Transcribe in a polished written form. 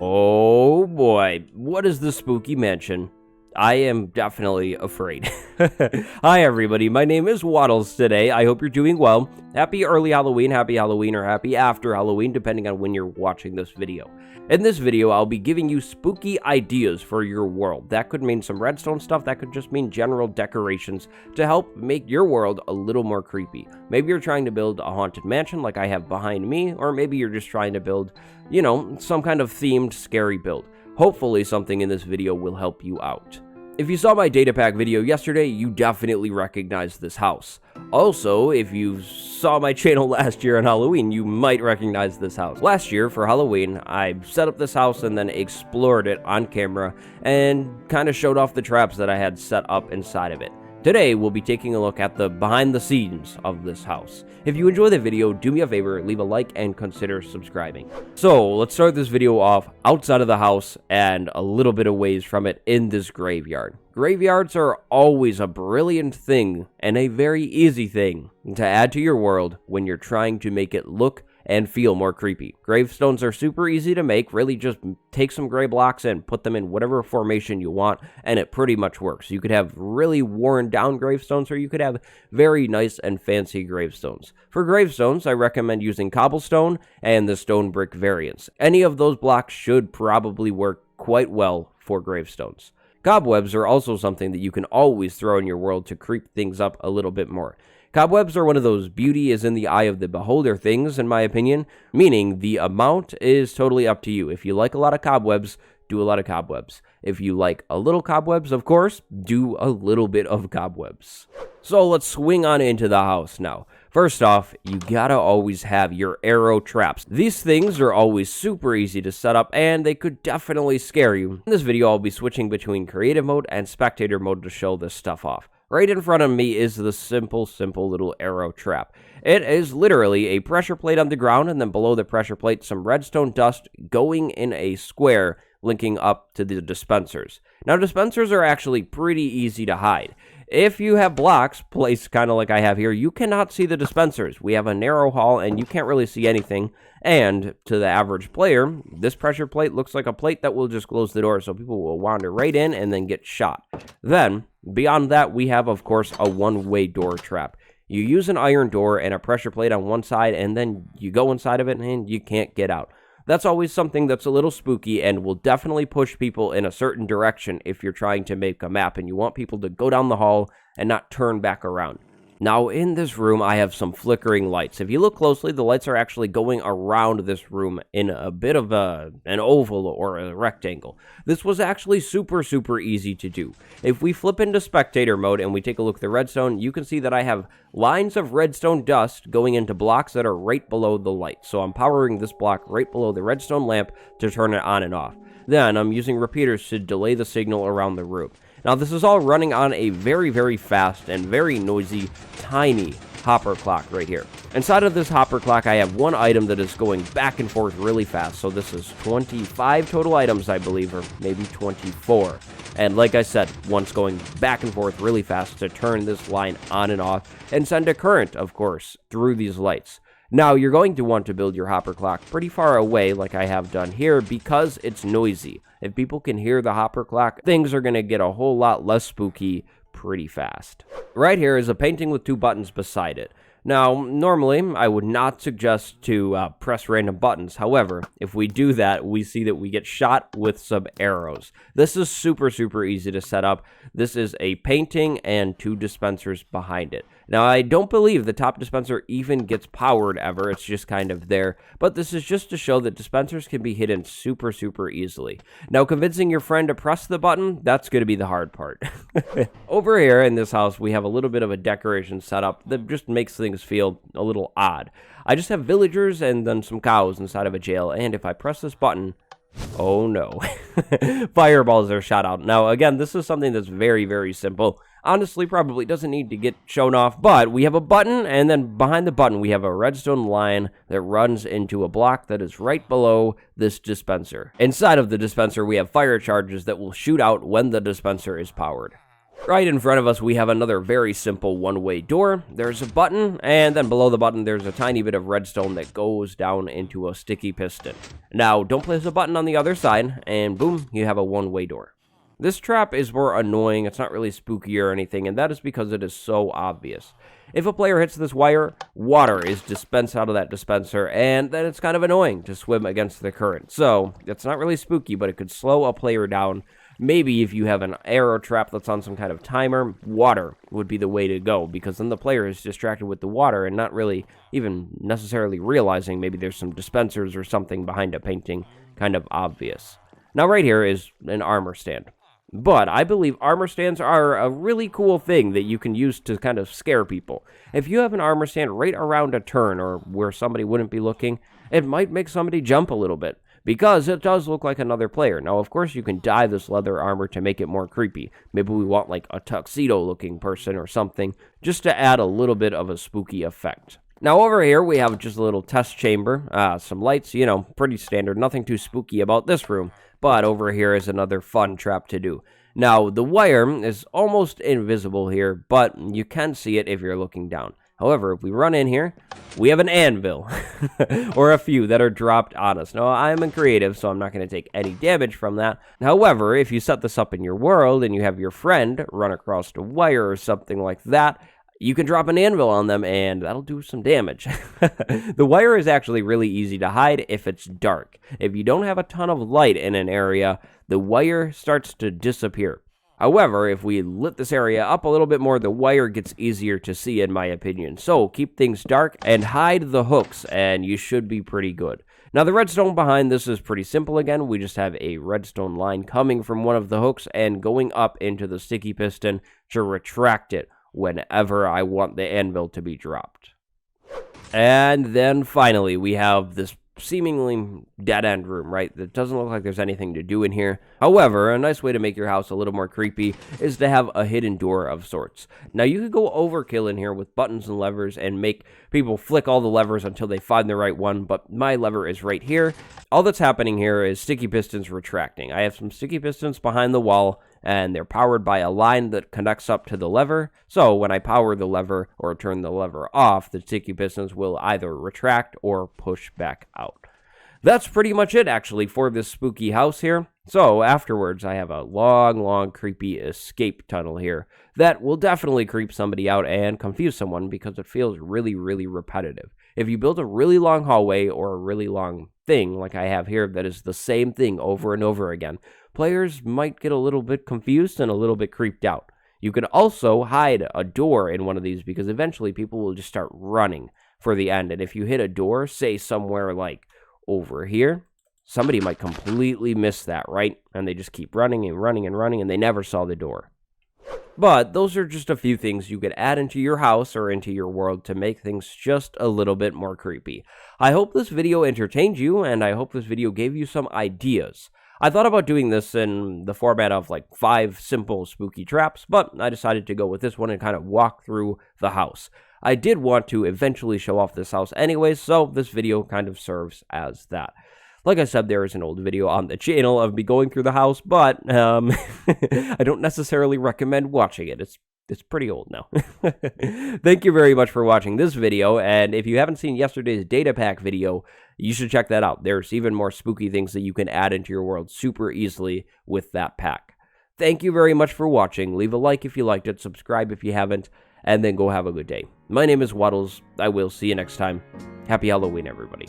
Oh boy, what is the spooky mansion? I am definitely afraid. Hi everybody, my name is Waddles today. I hope you're doing well. Happy early Halloween, happy Halloween, or happy after Halloween, depending on when you're watching this video. In this video, I'll be giving you spooky ideas for your world. That could mean some redstone stuff, that could just mean general decorations to help make your world a little more creepy. Maybe you're trying to build a haunted mansion like I have behind me, or maybe you're just trying to build, some kind of themed scary build. Hopefully something in this video will help you out. If you saw my data pack video yesterday, you definitely recognized this house. Also, if you saw my channel last year on Halloween, you might recognize this house. Last year, for Halloween, I set up this house and then explored it on camera and kind of showed off the traps that I had set up inside of it. Today, we'll be taking a look at the behind the scenes of this house. If you enjoy the video, do me a favor, leave a like and consider subscribing. So, let's start this video off outside of the house and a little bit of ways from it in this graveyard. Graveyards are always a brilliant thing and a very easy thing to add to your world when you're trying to make it look and feel more creepy. Gravestones are super easy to make. Really just take some gray blocks and put them in whatever formation you want, and it pretty much works. You could have really worn down gravestones, or you could have very nice and fancy gravestones. For gravestones, I recommend using cobblestone and the stone brick variants. Any of those blocks should probably work quite well for gravestones. Cobwebs are also something that you can always throw in your world to creep things up a little bit more. Cobwebs are one of those beauty is in the eye of the beholder things, in my opinion, meaning the amount is totally up to you. If you like a lot of cobwebs, do a lot of cobwebs. If you like a little cobwebs, of course, do a little bit of cobwebs. So let's swing on into the house now. First off, you gotta always have your arrow traps. These things are always super easy to set up, and they could definitely scare you. In this video, I'll be switching between creative mode and spectator mode to show this stuff off. Right in front of me is the simple little arrow trap. It is literally a pressure plate on the ground, and then below the pressure plate, some redstone dust going in a square linking up to the dispensers. Now, dispensers are actually pretty easy to hide. If you have blocks placed kind of like I have here, you cannot see the dispensers. We have a narrow hall, and you can't really see anything. And to the average player, this pressure plate looks like a plate that will just close the door, so people will wander right in and then get shot. Then, beyond that, we have, of course, a one-way door trap. You use an iron door and a pressure plate on one side, and then you go inside of it, and you can't get out. That's always something that's a little spooky and will definitely push people in a certain direction if you're trying to make a map and you want people to go down the hall and not turn back around. Now, in this room, I have some flickering lights. If you look closely, the lights are actually going around this room in a bit of an oval or a rectangle. This was actually super easy to do. If we flip into spectator mode and we take a look at the redstone, you can see that I have lines of redstone dust going into blocks that are right below the light. So I'm powering this block right below the redstone lamp to turn it on and off. Then I'm using repeaters to delay the signal around the room. Now, this is all running on a very fast and very noisy, tiny hopper clock right here. Inside of this hopper clock, I have one item that is going back and forth really fast. So this is 25 total items, I believe, or maybe 24. And like I said, one's going back and forth really fast to turn this line on and off and send a current, of course, through these lights. Now, you're going to want to build your hopper clock pretty far away like I have done here because it's noisy. If people can hear the hopper clock, things are going to get a whole lot less spooky pretty fast. Right here is a painting with two buttons beside it. Now, normally, I would not suggest to press random buttons. However, if we do that, we see that we get shot with some arrows. This is super easy to set up. This is a painting and two dispensers behind it. Now, I don't believe the top dispenser even gets powered ever. It's just kind of there. But this is just to show that dispensers can be hidden super easily. Now, convincing your friend to press the button, that's going to be the hard part. Over here in this house, we have a little bit of a decoration set up that just makes things feel a little odd. I just have villagers and then some cows inside of a jail, and if I press this button, oh no, fireballs are shot out. Now, again, this is something that's very simple. Honestly, probably doesn't need to get shown off, but we have a button, and then behind the button, we have a redstone line that runs into a block that is right below this dispenser. Inside of the dispenser, we have fire charges that will shoot out when the dispenser is powered. Right in front of us, we have another very simple one-way door. There's a button, and then below the button, there's a tiny bit of redstone that goes down into a sticky piston. Now, don't place a button on the other side, and boom, you have a one-way door. This trap is more annoying. It's not really spooky or anything, and that is because it is so obvious. If a player hits this wire, water is dispensed out of that dispenser, and then it's kind of annoying to swim against the current. So, it's not really spooky, but it could slow a player down. Maybe if you have an arrow trap that's on some kind of timer, water would be the way to go, because then the player is distracted with the water and not really even necessarily realizing maybe there's some dispensers or something behind a painting, kind of obvious. Now right here is an armor stand. But I believe armor stands are a really cool thing that you can use to kind of scare people. If you have an armor stand right around a turn or where somebody wouldn't be looking, it might make somebody jump a little bit, because it does look like another player. Now, of course, you can dye this leather armor to make it more creepy. Maybe we want like a tuxedo-looking person or something, just to add a little bit of a spooky effect. Now, over here, we have just a little test chamber, some lights, you know, pretty standard, nothing too spooky about this room. But over here is another fun trap to do. Now, the wire is almost invisible here, but you can see it if you're looking down. However, if we run in here, we have an anvil, or a few that are dropped on us. Now, I'm a creative, so I'm not going to take any damage from that. However, if you set this up in your world and you have your friend run across the wire or something like that, you can drop an anvil on them, and that'll do some damage. The wire is actually really easy to hide if it's dark. If you don't have a ton of light in an area, the wire starts to disappear. However, if we lit this area up a little bit more, the wire gets easier to see, in my opinion. So, keep things dark and hide the hooks, and you should be pretty good. Now, the redstone behind this is pretty simple again. We just have a redstone line coming from one of the hooks and going up into the sticky piston to retract it whenever I want the anvil to be dropped. And then finally, we have this seemingly dead-end room, right? That doesn't look like there's anything to do in here. However, a nice way to make your house a little more creepy is to have a hidden door of sorts. Now, you could go overkill in here with buttons and levers and make people flick all the levers until they find the right one, but my lever is right here. All that's happening here is sticky pistons retracting. I have some sticky pistons behind the wall, and they're powered by a line that connects up to the lever. So when I power the lever or turn the lever off, the sticky pistons will either retract or push back out. That's pretty much it, actually, for this spooky house here. So afterwards, I have a long, creepy escape tunnel here that will definitely creep somebody out and confuse someone because it feels really repetitive. If you build a really long hallway or a really long thing like I have here that is the same thing over and over again, players might get a little bit confused and a little bit creeped out. You can also hide a door in one of these because eventually people will just start running for the end. And if you hit a door, say somewhere like over here, somebody might completely miss that, right? And they just keep running and running and running and they never saw the door. But those are just a few things you could add into your house or into your world to make things just a little bit more creepy. I hope this video entertained you, and I hope this video gave you some ideas. I thought about doing this in the format of like 5 simple spooky traps, but I decided to go with this one and kind of walk through the house. I did want to eventually show off this house anyways, so this video kind of serves as that. Like I said, there is an old video on the channel of me going through the house, but I don't necessarily recommend watching it. It's pretty old now. Thank you very much for watching this video, and if you haven't seen yesterday's data pack video, you should check that out. There's even more spooky things that you can add into your world super easily with that pack. Thank you very much for watching. Leave a like if you liked it, subscribe if you haven't, and then go have a good day. My name is Waddles. I will see you next time. Happy Halloween, everybody.